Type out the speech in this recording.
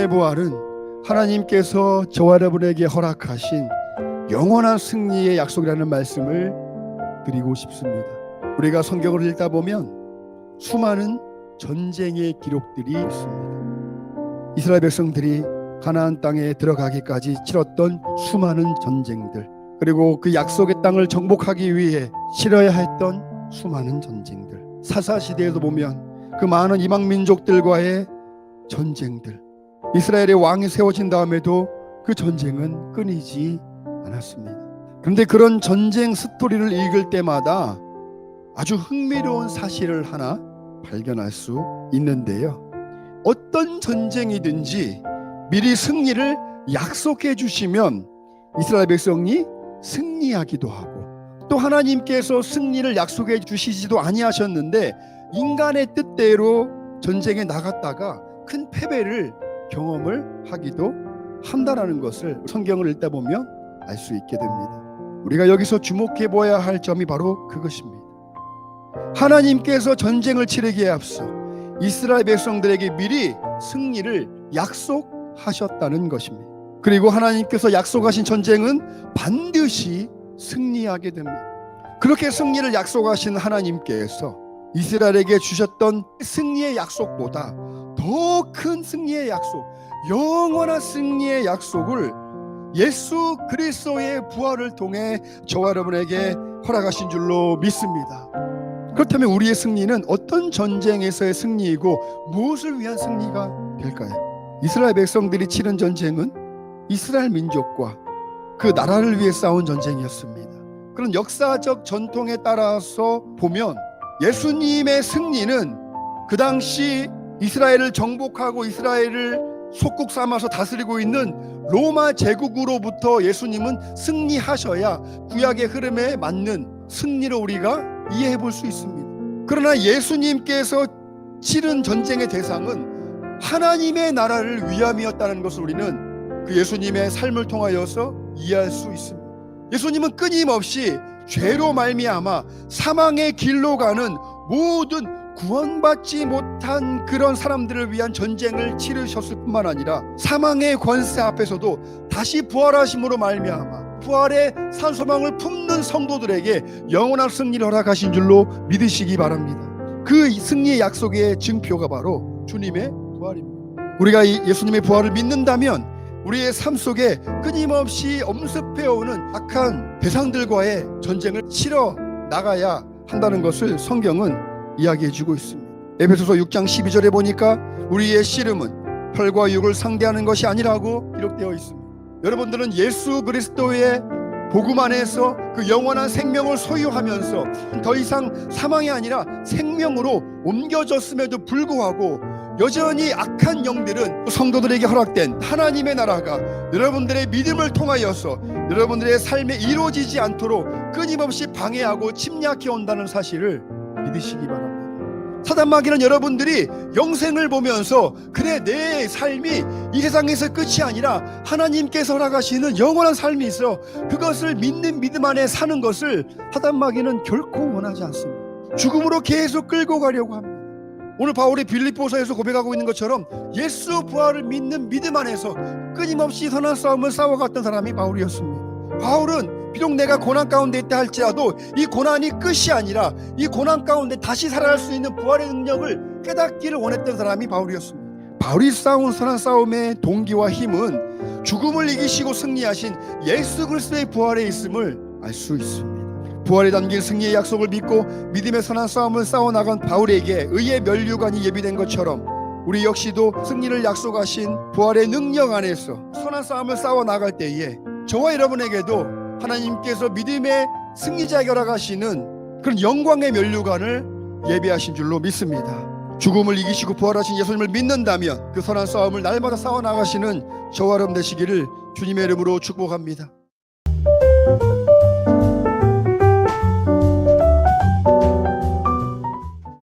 주님의 부활은 하나님께서 저와 여러분에게 허락하신 영원한 승리의 약속이라는 말씀을 드리고 싶습니다. 우리가 성경을 읽다 보면 수많은 전쟁의 기록들이 있습니다. 이스라엘 백성들이 가나안 땅에 들어가기까지 치렀던 수많은 전쟁들, 그리고 그 약속의 땅을 정복하기 위해 치러야 했던 수많은 전쟁들, 사사시대에도 보면 그 많은 이방 민족들과의 전쟁들, 이스라엘의 왕이 세워진 다음에도 그 전쟁은 끊이지 않았습니다. 그런데 그런 전쟁 스토리를 읽을 때마다 아주 흥미로운 사실을 하나 발견할 수 있는데요, 어떤 전쟁이든지 미리 승리를 약속해 주시면 이스라엘 백성이 승리하기도 하고, 또 하나님께서 승리를 약속해 주시지도 아니하셨는데 인간의 뜻대로 전쟁에 나갔다가 큰 패배를 경험을 하기도 한다라는 것을 성경을 읽다 보면 알 수 있게 됩니다. 우리가 여기서 주목해 보아야 할 점이 바로 그것입니다. 하나님께서 전쟁을 치르기에 앞서 이스라엘 백성들에게 미리 승리를 약속하셨다는 것입니다. 그리고 하나님께서 약속하신 전쟁은 반드시 승리하게 됩니다. 그렇게 승리를 약속하신 하나님께서 이스라엘에게 주셨던 승리의 약속보다 더 큰 승리의 약속, 영원한 승리의 약속을 예수 그리스도의 부활을 통해 저와 여러분에게 허락하신 줄로 믿습니다. 그렇다면 우리의 승리는 어떤 전쟁에서의 승리이고 무엇을 위한 승리가 될까요? 이스라엘 백성들이 치른 전쟁은 이스라엘 민족과 그 나라를 위해 싸운 전쟁이었습니다. 그런 역사적 전통에 따라서 보면 예수님의 승리는 그 당시 이스라엘을 정복하고 이스라엘을 속국 삼아서 다스리고 있는 로마 제국으로부터 예수님은 승리하셔야 구약의 흐름에 맞는 승리를 우리가 이해해 볼 수 있습니다. 그러나 예수님께서 치른 전쟁의 대상은 하나님의 나라를 위함이었다는 것을 우리는 그 예수님의 삶을 통하여서 이해할 수 있습니다. 예수님은 끊임없이 죄로 말미암아 사망의 길로 가는 모든 구원받지 못한 그런 사람들을 위한 전쟁을 치르셨을 뿐만 아니라 사망의 권세 앞에서도 다시 부활하심으로 말미암아 부활의 산소망을 품는 성도들에게 영원한 승리를 허락하신 줄로 믿으시기 바랍니다. 그 승리의 약속의 증표가 바로 주님의 부활입니다. 우리가 예수님의 부활을 믿는다면 우리의 삶 속에 끊임없이 엄습해오는 악한 대상들과의 전쟁을 치러 나가야 한다는 것을 성경은 이야기해주고 있습니다. 에베소서 6장 12절에 보니까 우리의 씨름은 혈과 육을 상대하는 것이 아니라고 기록되어 있습니다. 여러분들은 예수 그리스도의 복음 안에서 그 영원한 생명을 소유하면서 더 이상 사망이 아니라 생명으로 옮겨졌음에도 불구하고 여전히 악한 영들은 성도들에게 허락된 하나님의 나라가 여러분들의 믿음을 통하여서 여러분들의 삶에 이루어지지 않도록 끊임없이 방해하고 침략해 온다는 사실을 믿으시기 바랍니다. 사단 마귀는 여러분들이 영생을 보면서 그래 내 삶이 이 세상에서 끝이 아니라 하나님께서 허락하시는 영원한 삶이 있어 그것을 믿는 믿음 안에 사는 것을 사단 마귀는 결코 원하지 않습니다. 죽음으로 계속 끌고 가려고 합니다. 오늘 바울이 빌립보서에서 고백하고 있는 것처럼 예수 부활을 믿는 믿음 안에서 끊임없이 선한 싸움을 싸워갔던 사람이 바울이었습니다. 바울은 비록 내가 고난 가운데 있다 할지라도 이 고난이 끝이 아니라 이 고난 가운데 다시 살아날 수 있는 부활의 능력을 깨닫기를 원했던 사람이 바울이었습니다. 바울이 싸운 선한 싸움의 동기와 힘은 죽음을 이기시고 승리하신 예수 그리스도의 부활에 있음을 알 수 있습니다. 부활에 담긴 승리의 약속을 믿고 믿음의 선한 싸움을 싸워나간 바울에게 의의 면류관이 예비된 것처럼 우리 역시도 승리를 약속하신 부활의 능력 안에서 선한 싸움을 싸워나갈 때에 저와 여러분에게도 하나님께서 믿음의 승리자에게 허락하시는 그런 영광의 면류관을 예비하신 줄로 믿습니다. 죽음을 이기시고 부활하신 예수님을 믿는다면 그 선한 싸움을 날마다 싸워나가시는 저와 여러분 되시기를 주님의 이름으로 축복합니다.